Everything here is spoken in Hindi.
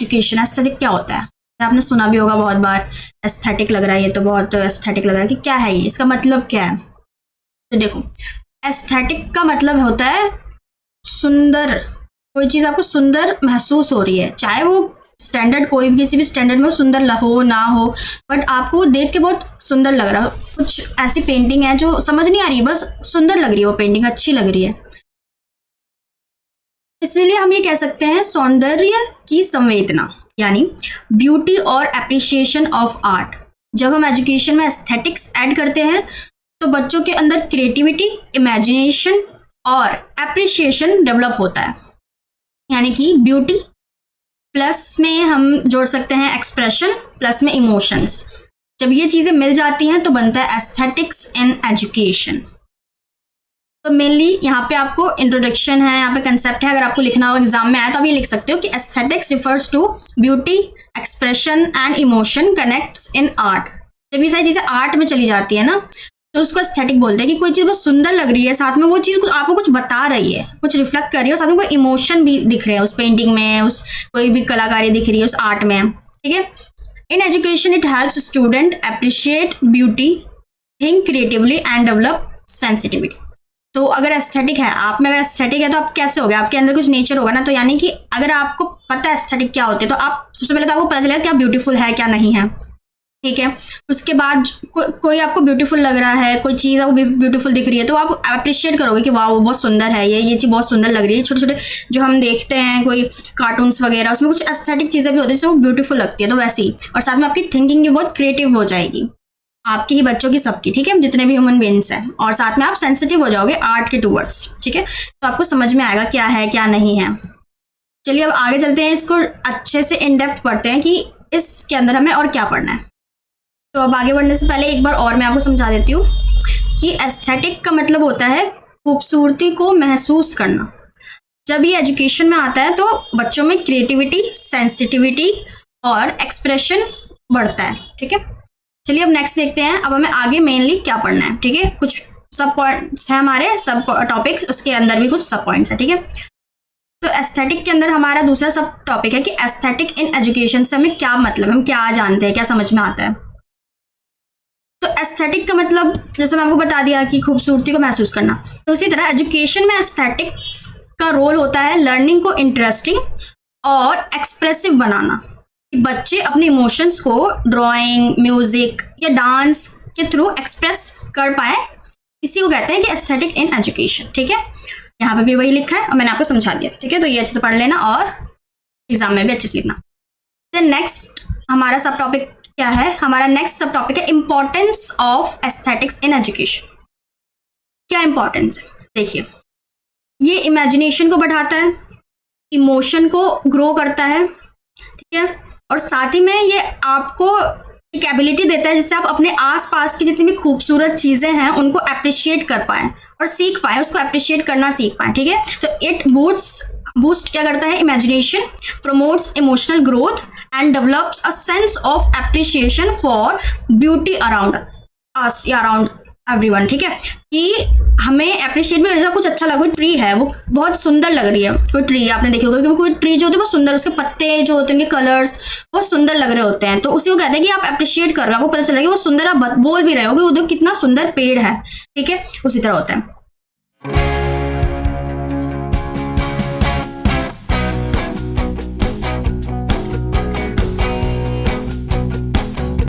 एजुकेशन, एस्थेटिक क्या होता है? आपने सुना भी होगा बहुत बार, एस्थेटिक लग रहा है, ये तो बहुत एस्थेटिक लग रहा है, कि क्या है ये, इसका मतलब क्या है? तो देखो, एस्थेटिक का मतलब होता है सुंदर। कोई चीज़ आपको सुंदर महसूस हो रही है, चाहे वो स्टैंडर्ड, कोई भी किसी भी स्टैंडर्ड में सुंदर हो ना हो, बट आपको वो देख के बहुत सुंदर लग रहा है। कुछ ऐसी पेंटिंग है जो समझ नहीं आ रही, बस सुंदर लग रही है, वो पेंटिंग अच्छी लग रही है, इसलिए हम ये कह सकते हैं सौंदर्य की संवेदना, यानी ब्यूटी और एप्रिसिएशन ऑफ आर्ट। जब हम एजुकेशन में एस्थेटिक्स ऐड करते हैं तो बच्चों के अंदर क्रिएटिविटी, इमेजिनेशन और एप्रिसिएशन डेवलप होता है, यानी कि ब्यूटी प्लस में हम जोड़ सकते हैं एक्सप्रेशन प्लस में इमोशंस। जब ये चीज़ें मिल जाती हैं तो बनता है एस्थेटिक्स इन एजुकेशन। तो मेनली यहाँ पे आपको इंट्रोडक्शन है, यहाँ पे कंसेप्ट है, अगर आपको लिखना हो एग्जाम में आया तो आप ये लिख सकते हो कि aesthetics refers to beauty, expression and emotion connects in art. जब ये सारी चीज़ें आर्ट में चली जाती है ना तो उसको एस्थेटिक बोलते हैं, कि कोई चीज़ बहुत सुंदर लग रही है, साथ में वो चीज़ आपको कुछ बता रही है, कुछ रिफ्लेक्ट कर रही है, और साथ में कोई इमोशन भी दिख रहे हैं उस पेंटिंग में, उस कोई भी कलाकारी दिख रही है उस आर्ट में, ठीक है। In education it helps student appreciate beauty, think creatively and develop sensitivity. तो अगर एस्थेटिक है, आप में अगर एस्थेटिक है तो आप कैसे हो गए, आपके अंदर कुछ नेचर होगा ना, तो यानी कि अगर आपको पता है एस्थेटिक क्या होते हैं तो आप सबसे पहले तो आपको पता चलेगा क्या ब्यूटीफुल है क्या नहीं है, ठीक है। उसके बाद कोई आपको ब्यूटीफुल लग रहा है, कोई चीज़ आपको ब्यूटीफुल दिख रही है तो आप अप्रिशिएट करोगे कि वाह वो बहुत सुंदर है, ये चीज़ बहुत सुंदर लग रही है। छोटे छोटे जो हम देखते हैं कोई कार्टून्स वगैरह, उसमें कुछ एस्थेटिक चीज़ें भी होती है जिससे वो ब्यूटीफुल लगती है, तो वैसे ही। और साथ में आपकी थिंकिंग भी बहुत क्रिएटिव हो जाएगी, आपकी ही, बच्चों की, सबकी, ठीक है, जितने भी ह्यूमन बीइंग्स हैं। और साथ में आप सेंसिटिव हो जाओगे आर्ट के टूवर्ड्स, ठीक है, तो आपको समझ में आएगा क्या है क्या नहीं है। चलिए अब आगे चलते हैं, इसको अच्छे से इन डेप्थ पढ़ते हैं कि इसके अंदर हमें और क्या पढ़ना है। तो अब आगे बढ़ने से पहले एक बार और मैं आपको समझा देती हूँ कि एस्थेटिक का मतलब होता है खूबसूरती को महसूस करना। जब ये एजुकेशन में आता है तो बच्चों में क्रिएटिविटी, सेंसिटिविटी और एक्सप्रेशन बढ़ता है, ठीक है। चलिए अब नेक्स्ट देखते हैं, अब हमें आगे मेनली क्या पढ़ना है, ठीक है। कुछ सब पॉइंट्स हैं हमारे, सब टॉपिक्स, उसके अंदर भी कुछ सब पॉइंट्स हैं, ठीक है। तो एस्थेटिक के अंदर हमारा दूसरा सब टॉपिक है कि एस्थेटिक इन एजुकेशन से हमें क्या मतलब, हम क्या जानते हैं, क्या समझ में आता है। तो एस्थेटिक का मतलब जैसे मैं आपको बता दिया कि खूबसूरती को महसूस करना, तो उसी तरह एजुकेशन में एस्थेटिक्स का रोल होता है लर्निंग को इंटरेस्टिंग और एक्सप्रेसिव बनाना। बच्चे अपने इमोशंस को ड्राइंग, म्यूजिक या डांस के थ्रू एक्सप्रेस कर पाए, इसी को कहते हैं कि एस्थेटिक इन एजुकेशन, ठीक है। यहाँ पे भी वही लिखा है और मैंने आपको समझा दिया, ठीक है। तो ये अच्छे से पढ़ लेना और एग्जाम में भी अच्छे से लिखना। देन नेक्स्ट हमारा सब टॉपिक क्या है, हमारा नेक्स्ट सब टॉपिक है importance of aesthetics in education. क्या इंपॉर्टेंस है, देखिए, ये इमेजिनेशन को बढ़ाता है, इमोशन को ग्रो करता है, ठीक है, और साथ ही में ये आपको एक एबिलिटी देता है जिससे आप अपने आसपास की जितनी भी खूबसूरत चीज़ें हैं उनको अप्रिशिएट कर पाएं और सीख पाएं, उसको अप्रिशिएट करना सीख पाएं, ठीक है। तो इट बूस्ट क्या करता है, imagination, promotes emotional growth and develops a sense of appreciation for beauty around us या अराउंड एवरीवन, ठीक है। कि हमें अप्रिशिएट भी करना, कुछ अच्छा लगा, कोई ट्री है वो बहुत सुंदर लग रही है, कोई ट्री आपने देखी होगी कि कोई ट्री जो होती है बहुत सुंदर, उसके पत्ते जो होते हैं, उनके कलर्स बहुत सुंदर लग रहे होते हैं, तो उसी को कहते हैं कि आप अप्रिशिएट कर रहे हो, आपको पता चल रहा है कि वो सुंदर, आप बोल भी रहे हो कि वो कितना सुंदर पेड़ है, ठीक है, उसी तरह होता है।